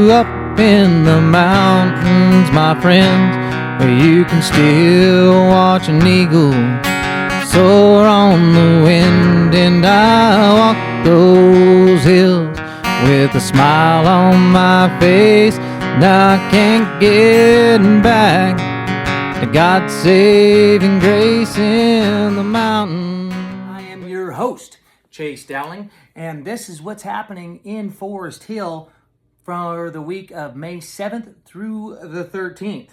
you up in the mountains, my friends, where you can still watch an eagle soar on the wind. And I walk those hills with a smile on my face, and I can't get back to God's saving grace in the mountain. I am your host, Chase Dowling, and this is what's happening in Forest Hill for the week of May 7th through the 13th.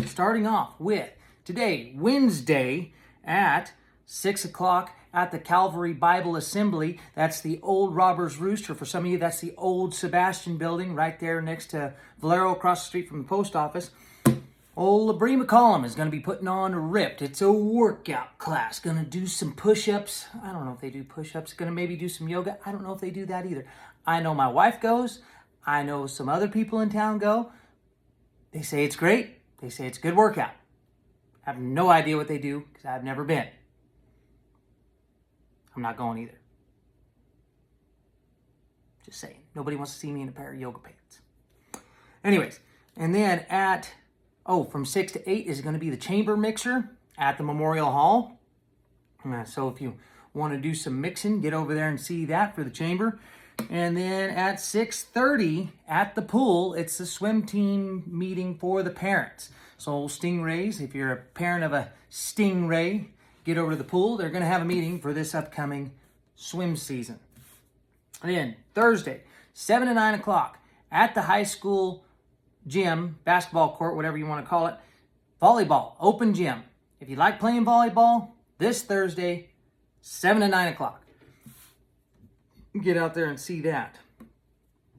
Starting off with today, Wednesday at 6 o'clock at the Calvary Bible Assembly. That's the old Robbers Rooster. For some of you, that's the old Sebastian building right there next to Valero, across the street from the post office. Old Labrie McCollum is going to be putting on Ripped. It's a workout class. Going to do some push-ups. I don't know if they do push-ups. Going to maybe do some yoga. I don't know if they do that either. I know my wife goes. I know some other people in town go. They say it's great. They say it's a good workout. I have no idea what they do because I've never been. I'm not going either. Just saying. Nobody wants to see me in a pair of yoga pants. Anyways, and then from 6 to 8 is going to be the chamber mixer at the Memorial Hall. So if you want to do some mixing, get over there and see that for the chamber. And then at 6:30 at the pool, it's the swim team meeting for the parents. So Stingrays, if you're a parent of a stingray, get over to the pool. They're going to have a meeting for this upcoming swim season. And then Thursday, 7 to 9 o'clock at the high school gym, basketball court, whatever you want to call it, volleyball, open gym. If you like playing volleyball, this Thursday, 7 to 9 o'clock. Get out there and see that.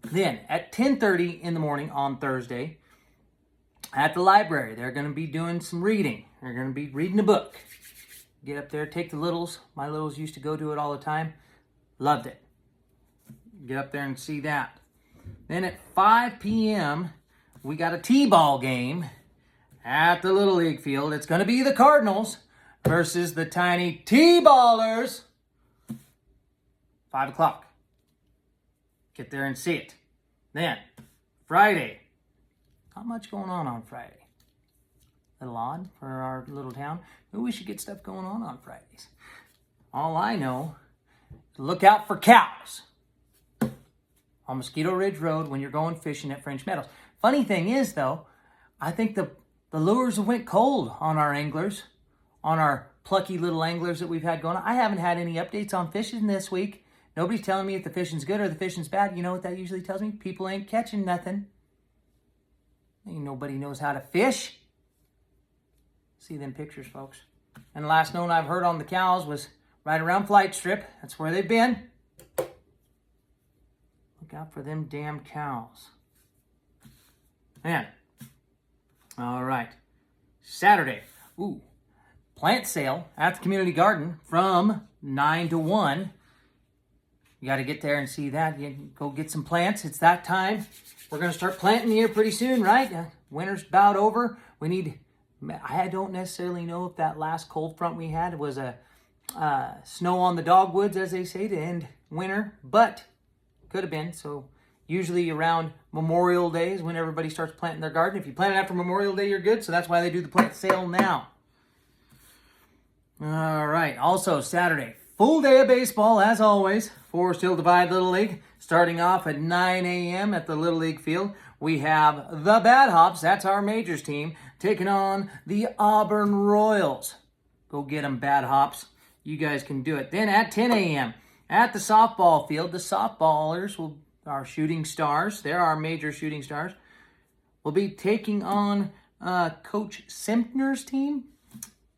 Then at 10:30 in the morning on Thursday, at the library, they're going to be doing some reading. They're going to be reading a book. Get up there, take the littles. My littles used to go do it all the time. Loved it. Get up there and see that. Then at 5 p.m., we got a T-ball game at the Little League field. It's going to be the Cardinals versus the tiny T-ballers. 5 o'clock. Get there and see it. Then, Friday. Not much going on Friday. A little odd for our little town. Maybe we should get stuff going on Fridays. All I know, look out for cows on Mosquito Ridge Road when you're going fishing at French Meadows. Funny thing is, though, I think the lures went cold on our anglers, on our plucky little anglers that we've had going on. I haven't had any updates on fishing this week. Nobody's telling me if the fishing's good or the fishing's bad. You know what that usually tells me? People ain't catching nothing. Ain't nobody knows how to fish. See them pictures, folks. And the last known I've heard on the cows was right around Flight Strip. That's where they've been. Look out for them damn cows. Man. All right. Saturday. Plant sale at the community garden from 9 to 1. You got to get there and see that. You can go get some plants. It's that time. We're going to start planting here pretty soon, right? Winter's about over. I don't necessarily know if that last cold front we had was a snow on the dogwoods, as they say, to end winter, but could have been. So usually around Memorial Day is when everybody starts planting their garden. If you plant it after Memorial Day, you're good. So that's why they do the plant sale now. All right. Also, Saturday, full day of baseball, as always. Forest Hill Divide Little League. Starting off at 9 a.m. at the Little League field. We have the Bad Hops. That's our majors team. Taking on the Auburn Royals. Go get them, Bad Hops. You guys can do it. Then at 10 a.m. at the softball field, the softballers are shooting stars. They're our major shooting stars. Will be taking on Coach Simpner's team.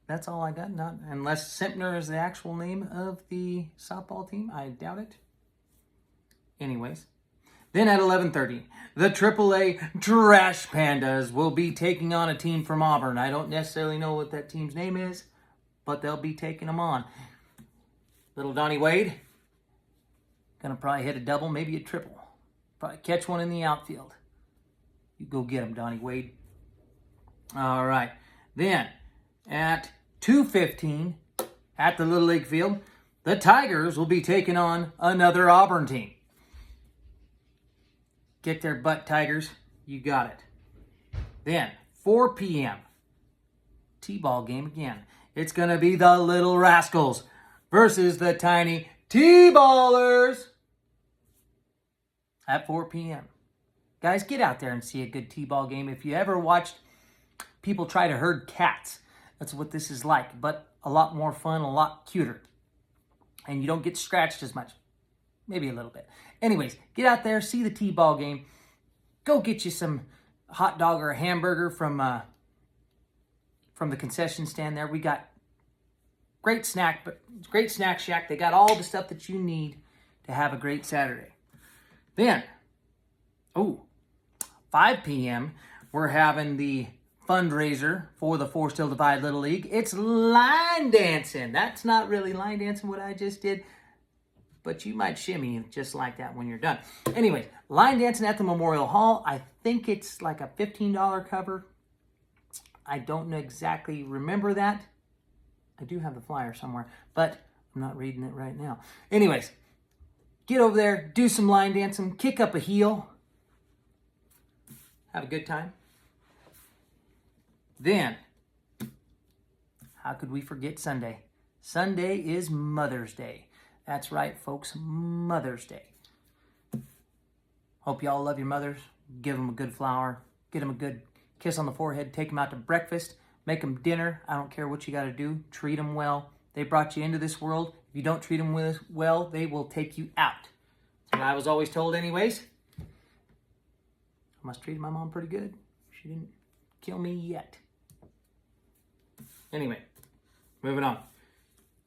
That's all I got. Not unless Simpner is the actual name of the softball team. I doubt it. Anyways. Then at 11:30, the AAA Trash Pandas will be taking on a team from Auburn. I don't necessarily know what that team's name is, but they'll be taking them on. Little Donnie Wade, gonna probably hit a double, maybe a triple. Probably catch one in the outfield. You go get him, Donnie Wade. All right. Then at 2:15 at the Little League field, the Tigers will be taking on another Auburn team. Get their butt, Tigers. You got it. Then, 4 p.m., T-ball game again. It's going to be the Little Rascals versus the Tiny T-ballers at 4 p.m. Guys, get out there and see a good T-ball game. If you ever watched people try to herd cats, that's what this is like, but a lot more fun, a lot cuter. And you don't get scratched as much. Maybe a little bit. Anyways, get out there, see the T-ball game. Go get you some hot dog or a hamburger from the concession stand there. We got great snack shack. They got all the stuff that you need to have a great Saturday. Then, 5 p.m., we're having the fundraiser for the Four Still Divide Little League. It's line dancing. That's not really line dancing what I just did, but you might shimmy just like that when you're done. Anyways, line dancing at the Memorial Hall. I think it's like a $15 cover. I don't exactly remember that. I do have the flyer somewhere, but I'm not reading it right now. Anyways, get over there, do some line dancing, kick up a heel, have a good time. Then, how could we forget Sunday? Sunday is Mother's Day. That's right, folks, Mother's Day. Hope y'all love your mothers. Give them a good flower. Get them a good kiss on the forehead. Take them out to breakfast. Make them dinner. I don't care what you got to do. Treat them well. They brought you into this world. If you don't treat them well, they will take you out. That's what I was always told anyways. I must treat my mom pretty good. She didn't kill me yet. Anyway, moving on.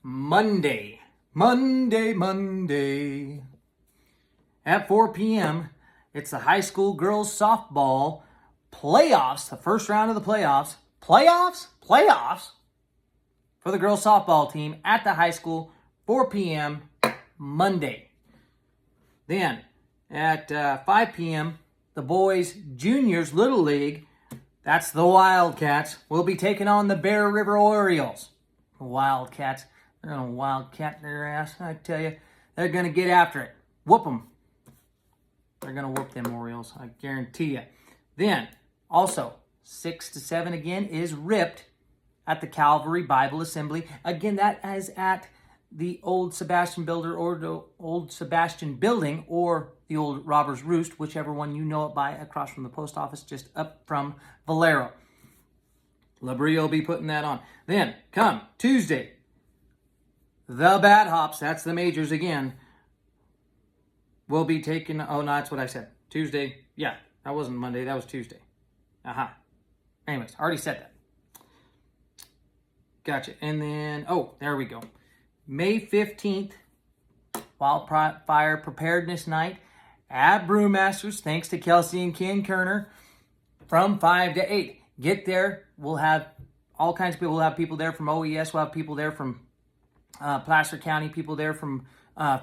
Monday. At 4 p.m., it's the high school girls softball playoffs, the first round of the playoffs. Playoffs for the girls softball team at the high school, 4 p.m. Monday. Then at 5 p.m., the boys juniors Little League, that's the Wildcats, will be taking on the Bear River Orioles. The Wildcats, they're going to wildcat their ass, I tell you. They're going to get after it. Whoop them. They're going to whoop them Orioles, I guarantee you. Then, also, 6 to 7 again is Ripped at the Calvary Bible Assembly. Again, that is at the old Sebastian Building or the old Robber's Roost, whichever one you know it by, across from the post office, just up from Valero. Labrie will be putting that on. Then, come Tuesday, the Bad Hops, that's the majors again, will be taking, oh no, that's what I said. Tuesday, yeah, that wasn't Monday, that was Tuesday. Anyways, already said that. Gotcha. And then, there we go. May 15th, Wildfire Preparedness Night at Brewmasters, thanks to Kelsey and Ken Kerner, from 5 to 8. Get there. We'll have all kinds of people. We'll have people there from OES. We'll have people there from Placer County, people there from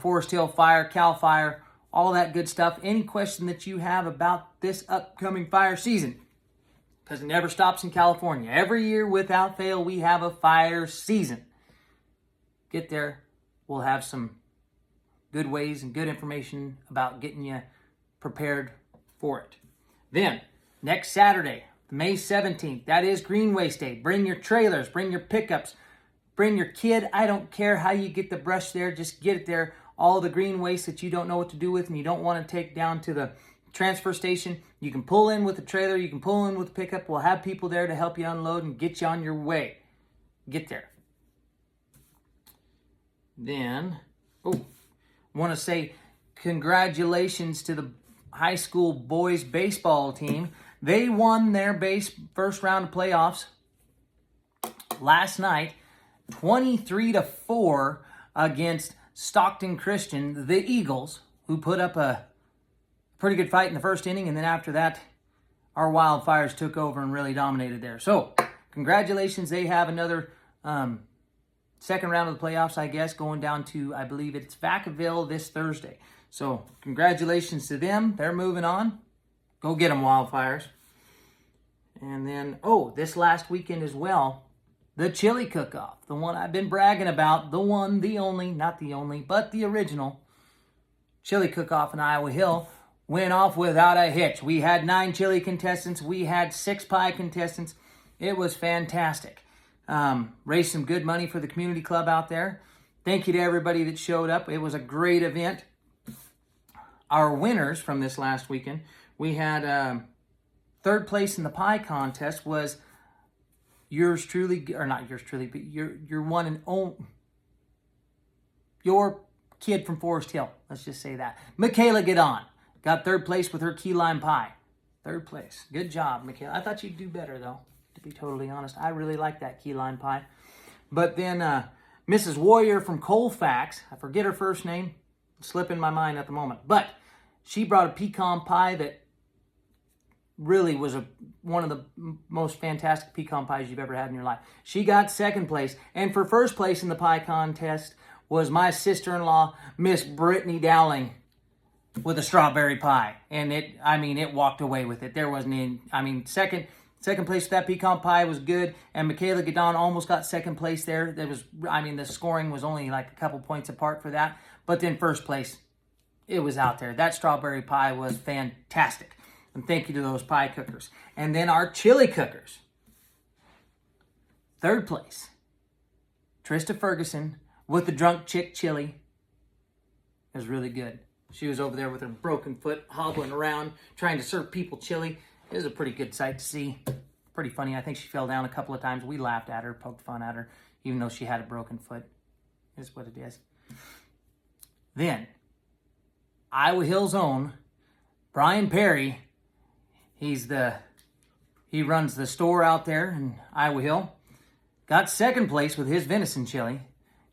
Forest Hill Fire, Cal Fire, all that good stuff. Any question that you have about this upcoming fire season, because it never stops in California. Every year, without fail, we have a fire season. Get there. We'll have some good ways and good information about getting you prepared for it. Then, next Saturday, May 17th, that is Green Waste Day. Bring your trailers, bring your pickups, bring your kid. I don't care how you get the brush there, just get it there. All the green waste that you don't know what to do with and you don't want to take down to the transfer station, you can pull in with the trailer, you can pull in with the pickup. We'll have people there to help you unload and get you on your way. Get there. Then, want to say congratulations to the high school boys baseball team. They won their first round of playoffs last night, 23-4 against Stockton Christian, the Eagles, who put up a pretty good fight in the first inning, and then after that, our Wildfires took over and really dominated there. So, congratulations. They have another second round of the playoffs, I guess, going down to, I believe it's Vacaville this Thursday. So, congratulations to them. They're moving on. Go get them, Wildfires. And then, this last weekend as well, the Chili Cookoff, the one I've been bragging about, the one, the only, not the only, but the original Chili Cookoff in Iowa Hill went off without a hitch. We had 9 chili contestants. We had 6 pie contestants. It was fantastic. Raised some good money for the community club out there. Thank you to everybody that showed up. It was a great event. Our winners from this last weekend, we had 3rd place in the pie contest was yours truly, or not yours truly, but your one and only, your kid from Forest Hill. Let's just say that. Michaela Gadon got 3rd place with her key lime pie. 3rd place. Good job, Michaela. I thought you'd do better, though, to be totally honest. I really like that key lime pie. But then Mrs. Warrior from Colfax, I forget her first name, it's slipping my mind at the moment, but she brought a pecan pie that really was one of the most fantastic pecan pies you've ever had in your life. She got 2nd place. And for 1st place in the pie contest was my sister-in-law, Miss Brittany Dowling, with a strawberry pie. And it walked away with it. There wasn't any, second place with that pecan pie was good. And Michaela Gadon almost got 2nd place there. The scoring was only like a couple points apart for that. But then 1st place, it was out there. That strawberry pie was fantastic. And thank you to those pie cookers. And then our chili cookers. 3rd place, Trista Ferguson with the drunk chick chili. It was really good. She was over there with her broken foot, hobbling around, trying to serve people chili. It was a pretty good sight to see. Pretty funny. I think she fell down a couple of times. We laughed at her, poked fun at her, even though she had a broken foot. Is what it is. Then, Iowa Hill's own Brian Perry. He runs the store out there in Iowa Hill. Got 2nd place with his venison chili.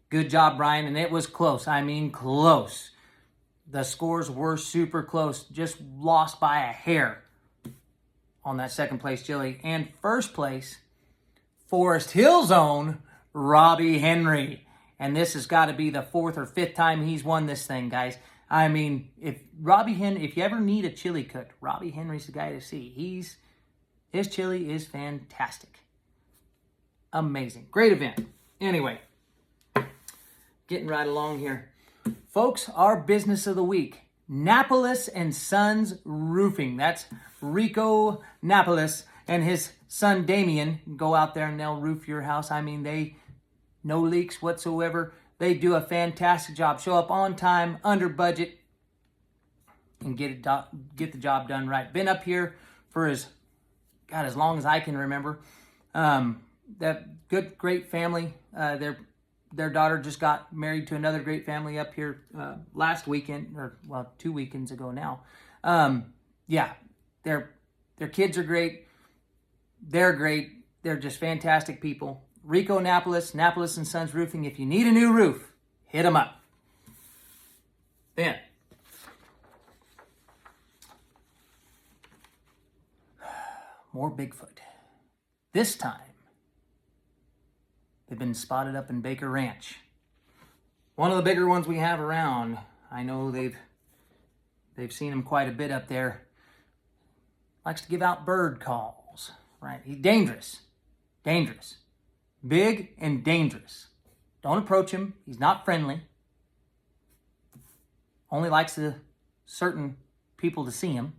Good job, Brian, and it was close. Close. The scores were super close. Just lost by a hair on that 2nd place chili. And 1st place, Forest Hill's own Robbie Henry. And this has got to be the 4th or 5th time he's won this thing, guys. If you ever need a chili cooked, Robbie Henry's the guy to see. His chili is fantastic. Amazing. Great event. Anyway, getting right along here. Folks, our business of the week, Napolis and Sons Roofing. That's Rico Napolis and his son Damien go out there and they'll roof your house. No leaks whatsoever. They do a fantastic job. Show up on time, under budget, and get the job done right. Been up here for as long as I can remember. That great family. Their daughter just got married to another great family up here last weekend, 2 weekends ago now. Their kids are great. They're great. They're just fantastic people. Rico Napolis and Sons Roofing. If you need a new roof, hit them up. Then, more Bigfoot. This time, they've been spotted up in Baker Ranch. One of the bigger ones we have around. I know they've seen him quite a bit up there. Likes to give out bird calls, right? He's dangerous. Big and dangerous. Don't approach him. He's not friendly. Only likes certain people to see him.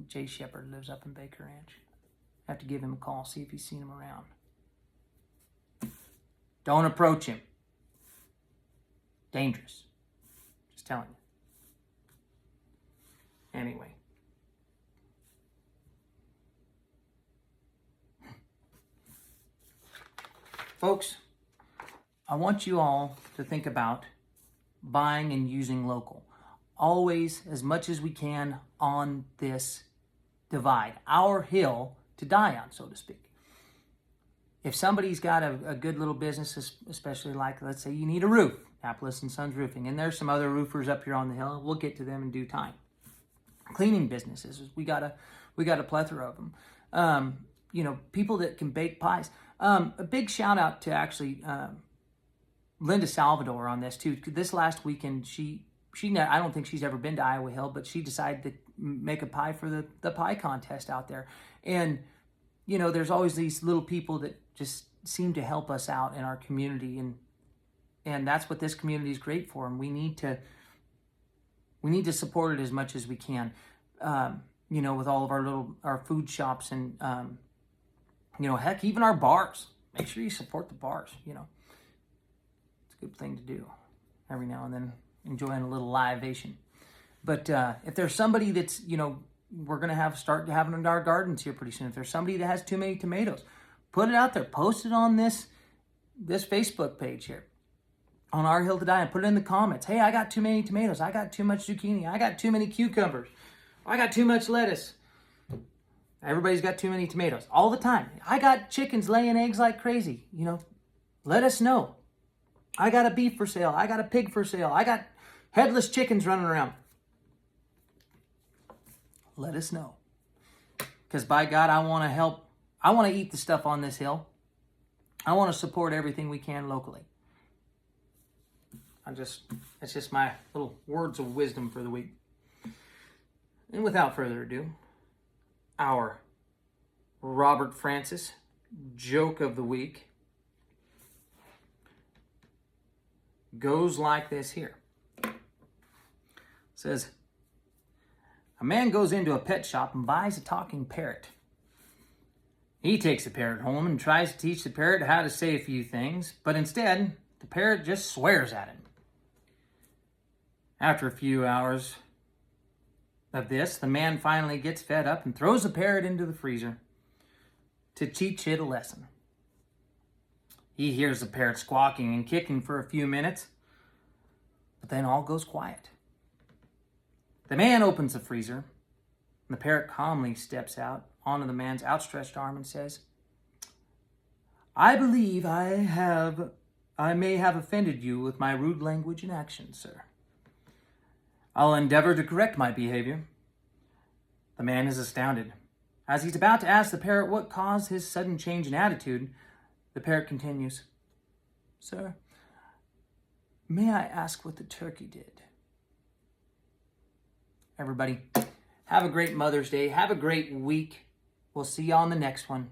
Jay Shepard lives up in Baker Ranch. I have to give him a call, see if he's seen him around. Don't approach him. Dangerous. Just telling you. Anyway. Folks, I want you all to think about buying and using local. Always, as much as we can, on this divide. Our hill to die on, so to speak. If somebody's got a good little business, especially like, let's say you need a roof, Napolis and Sons Roofing, and there's some other roofers up here on the hill. We'll get to them in due time. Cleaning businesses, we got a plethora of them. People that can bake pies. A big shout out to actually Linda Salvador on this too. This last weekend, I don't think she's ever been to Iowa Hill, but she decided to make a pie for the pie contest out there. And, there's always these little people that just seem to help us out in our community. And that's what this community is great for. And we need to support it as much as we can. You know, with all of our food shops and, you know, heck, even our bars. Make sure you support the bars, you know. It's a good thing to do every now and then, enjoying a little libation. But if there's somebody that's, you know, we're going to start having in our gardens here pretty soon. If there's somebody that has too many tomatoes, put it out there. Post it on this Facebook page here on Our Hill to Die, and put it in the comments. Hey, I got too many tomatoes. I got too much zucchini. I got too many cucumbers. I got too much lettuce. Everybody's got too many tomatoes all the time. I got chickens laying eggs like crazy. You know, let us know. I got a beef for sale. I got a pig for sale. I got headless chickens running around. Let us know. Because by God, I want to help. I want to eat the stuff on this hill. I want to support everything we can locally. That's just my little words of wisdom for the week. And without further ado, our Robert Francis joke of the week goes like this here. It says, a man goes into a pet shop and buys a talking parrot. He takes the parrot home and tries to teach the parrot how to say a few things, but instead, the parrot just swears at him. After a few hours of this, the man finally gets fed up and throws the parrot into the freezer to teach it a lesson. He hears the parrot squawking and kicking for a few minutes, but then all goes quiet. The man opens the freezer, and the parrot calmly steps out onto the man's outstretched arm and says, I believe I may have offended you with my rude language and actions, sir. I'll endeavor to correct my behavior. The man is astounded. As he's about to ask the parrot what caused his sudden change in attitude, the parrot continues, Sir, may I ask what the turkey did? Everybody, have a great Mother's Day. Have a great week. We'll see you on the next one.